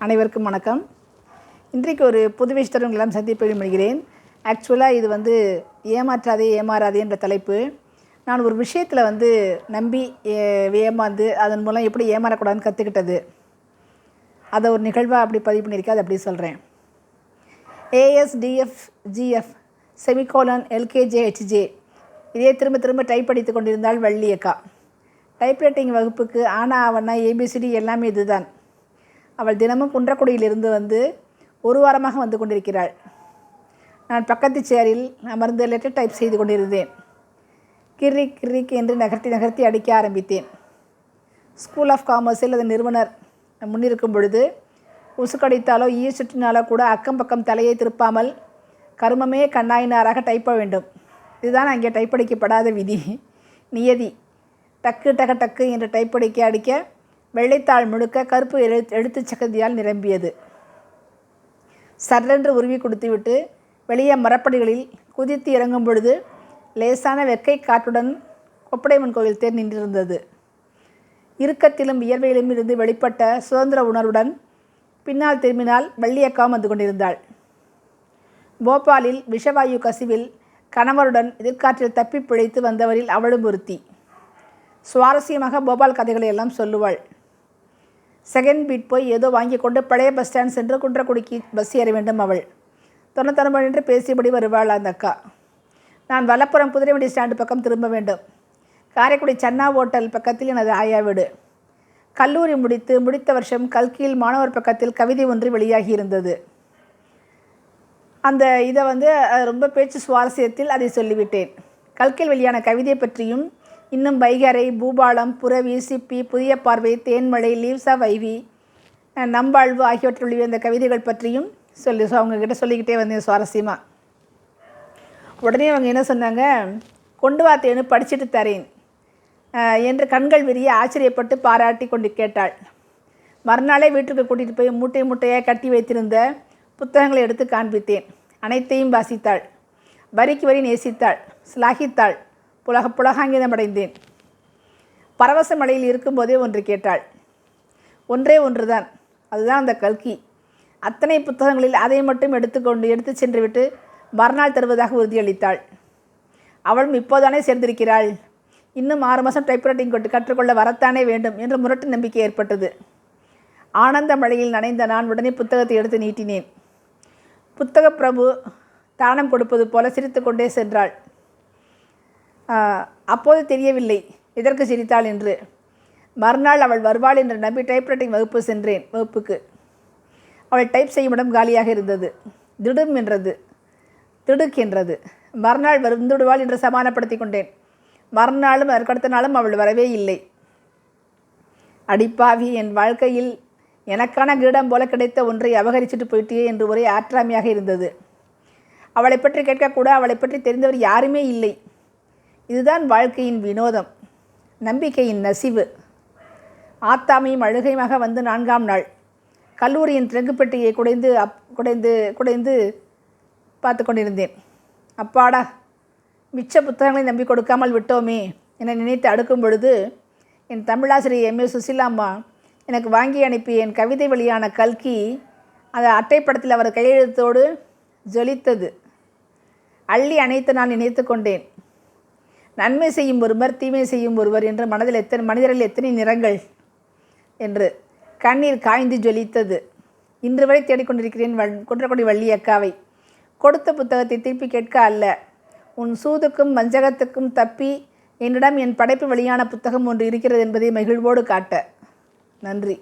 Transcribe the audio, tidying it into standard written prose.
அனைவருக்கும் வணக்கம். இன்றைக்கு ஒரு புது விஷயத்துடன் எல்லாம் சந்திப்பை விரும்புகிறேன். ஆக்சுவலாக இது ஏமாற்றாதே ஏமாறாதே என்ற தலைப்பு. நான் ஒரு விஷயத்தில் நம்பி ஏமாந்து அதன் மூலம் எப்படி ஏமாறக்கூடாதுன்னு கற்றுக்கிட்டது, அதை ஒரு நிகழ்வாக அப்படி பதிவு பண்ணியிருக்கேன். அதை அப்படி சொல்கிறேன். ASDFGF LKJHJ இதே திரும்ப திரும்ப டைப் படித்து கொண்டிருந்தாள் வள்ளி அக்கா. டைப்ரைட்டிங் வகுப்புக்கு ஆனா அவனா ABCD எல்லாமே இதுதான். அவள் தினமும் குன்றக்குடியிலிருந்து ஒரு வாரமாக வந்து கொண்டிருக்கிறாள். நான் பக்கத்து சேரில் அமர்ந்து லெட்டர் டைப் செய்து கொண்டிருந்தேன். கிர்ரிக் கிர்ரிக் என்று நகர்த்தி அடிக்க ஆரம்பித்தேன். ஸ்கூல் ஆஃப் காமர்ஸில் அதன் நிறுவனர் முன்னிருக்கும் பொழுது உசுக்கடித்தாலோ சுற்றினாலோ கூட அக்கம் பக்கம் தலையை திருப்பாமல் கருமமே கண்ணாயினாராக டைப்ப வேண்டும். இதுதான் அங்கே டைப்படிக்கப்படாத விதி, நியதி. டக்கு டக டக்கு என்று டைப்படிக்க அடிக்க வெள்ளைத்தாள் முழுக்க கருப்பு எழுத்து சக்கதியால் நிரம்பியது. சர்ரென்று உருவி கொடுத்துவிட்டு வெளியே மரப்படிகளில் குதித்து இறங்கும் பொழுது லேசான வெக்கை காற்றுடன் கொப்படைமன் கோயில் தேர் நின்றிருந்தது. இறுக்கத்திலும் வியர்வையிலும் இருந்து வெளிப்பட்ட சுதந்திர உணர்வுடன் பின்னால் திரும்பினால் வள்ளியக்காவும் வந்து கொண்டிருந்தாள். போபாலில் விஷவாயு கசிவில் கணவருடன் எதிர்காற்றில் தப்பி பிழைத்து வந்தவரில் அவளும் ஒருத்தி. சுவாரஸ்யமாக போபால் கதைகளை எல்லாம் சொல்லுவாள். செகண்ட் பீட் போய் ஏதோ வாங்கி கொண்டு பழைய பஸ் ஸ்டாண்ட் சென்று குன்றக்குடிக்கு பஸ் ஏற வேண்டும். அவள் தொண்ணூத்தொன்பது என்று பேசியபடி வருவாள் அந்த அக்கா. நான் வலப்புறம் குதிரைவண்டி ஸ்டாண்டு பக்கம் திரும்ப வேண்டும். காரைக்குடி சன்னா ஹோட்டல் பக்கத்தில் எனது ஆயா வீடு. கல்லூரி முடித்த வருஷம் கல்கியில் மாணவர் பக்கத்தில் கவிதை ஒன்று வெளியாகி இருந்தது. அந்த இதை ரொம்ப பேச்சு சுவாரஸ்யத்தில் அதை சொல்லிவிட்டேன். கல்கியில் வெளியான கவிதை பற்றியும் இன்னும் வைகரை, பூபாலம், புரவி, சிப்பி, புதிய பார்வை, தேன்மழை, லீவ்ஸ் ஆஃப் ஐவி, நம்பாழ்வு ஆகியவற்றில் வெளிவந்த கவிதைகள் பற்றியும் அவங்கக்கிட்ட சொல்லிக்கிட்டே வந்தேன் சுவாரஸ்யமாக. உடனே அவங்க என்ன சொன்னாங்க, கொண்டு வாத்தேன்னு படிச்சுட்டு தரேன் என்று கண்கள் விரிய ஆச்சரியப்பட்டு பாராட்டி கொண்டு கேட்டாள். மறுநாளே வீட்டுக்கு கூட்டிகிட்டு போய் மூட்டையாக கட்டி வைத்திருந்த புத்தகங்களை எடுத்து காண்பித்தேன். அனைத்தையும் வாசித்தாள். வரிக்கு வரி நேசித்தாள், சிலாகித்தாள். புலகாங்கிதம் அடைந்தேன். பரவச மலையில் இருக்கும்போதே ஒன்று கேட்டாள். ஒன்றே ஒன்றுதான், அதுதான் அந்த கல்கி. அத்தனை புத்தகங்களில் அதை மட்டும் எடுத்து சென்று விட்டு மறுநாள் தருவதாக உறுதியளித்தாள். அவளும் இப்போதானே சேர்ந்திருக்கிறாள், இன்னும் 6 மாதம் டைப்ரைட்டிங் கற்றுக்கொள்ள வரத்தானே வேண்டும் என்று முரட்டு நம்பிக்கை ஏற்பட்டது. ஆனந்த மழையில் நனைந்த நான் உடனே புத்தகத்தை எடுத்து நீட்டினேன். புத்தக பிரபு தானம் கொடுப்பது போல சிரித்து கொண்டே சென்றாள். அப்போது தெரியவில்லை எதற்கு சிரித்தாள் என்று. மறுநாள் அவள் வருவாள் என்று நம்பி டைப்ரைட்டிங் வகுப்புக்கு. அவள் டைப் செய்யும் இடம் காலியாக இருந்தது. திடுக்கென்றது. மறுநாள் வந்துவிடுவாள் என்று சமாதானப்படுத்தி கொண்டேன். மறுநாளும் அதற்கடுத்த நாளும் அவள் வரவே இல்லை. அடிப்பாவி, என் வாழ்க்கையில் எனக்கான கிரீடம் போல கிடைத்த ஒன்றை அபகரிச்சுட்டு போயிட்டே என்று ஒரே ஆற்றாமையாக இருந்தது. அவளை பற்றி கேட்கக்கூட அவளை பற்றி தெரிந்தவர் யாருமே இல்லை. இதுதான் வாழ்க்கையின் வினோதம், நம்பிக்கையின் நசிவு. ஆத்தாமையும் அழுகையுமாக வந்து 4ஆம் நாள் கல்லூரியின் திறங்குப்பெட்டியை குடைந்து பார்த்து கொண்டிருந்தேன். அப்பாடா, மிச்ச புத்தகங்களை நம்பி கொடுக்காமல் விட்டோமே என நினைத்து அடுக்கும் பொழுது என் தமிழாசிரியர் MA சுசிலாம்மா எனக்கு வாங்கி அனுப்பி என் கவிதை வெளியான கல்கி அந்த அட்டைப்படத்தில் அவர் கையெழுத்தோடு ஜொலித்தது. அள்ளி அணைத்து நான் நினைத்து கொண்டேன். நன்மை செய்யும் ஒருவர், தீமை செய்யும் ஒருவர் என்று மனிதரில் எத்தனை நிறங்கள் என்று கண்ணீர் காய்ந்து ஜொலித்தது. இன்று வரை தேடிக்கொண்டிருக்கிறேன் குன்றக்குடி வள்ளி அக்காவை. கொடுத்த புத்தகத்தை திருப்பி கேட்க அல்ல, உன் சூதுக்கும் வஞ்சகத்துக்கும் தப்பி என்னிடம் என் படைப்பு வெளியான புத்தகம் ஒன்று இருக்கிறது என்பதை மகிழ்வோடு காட்ட. நன்றி.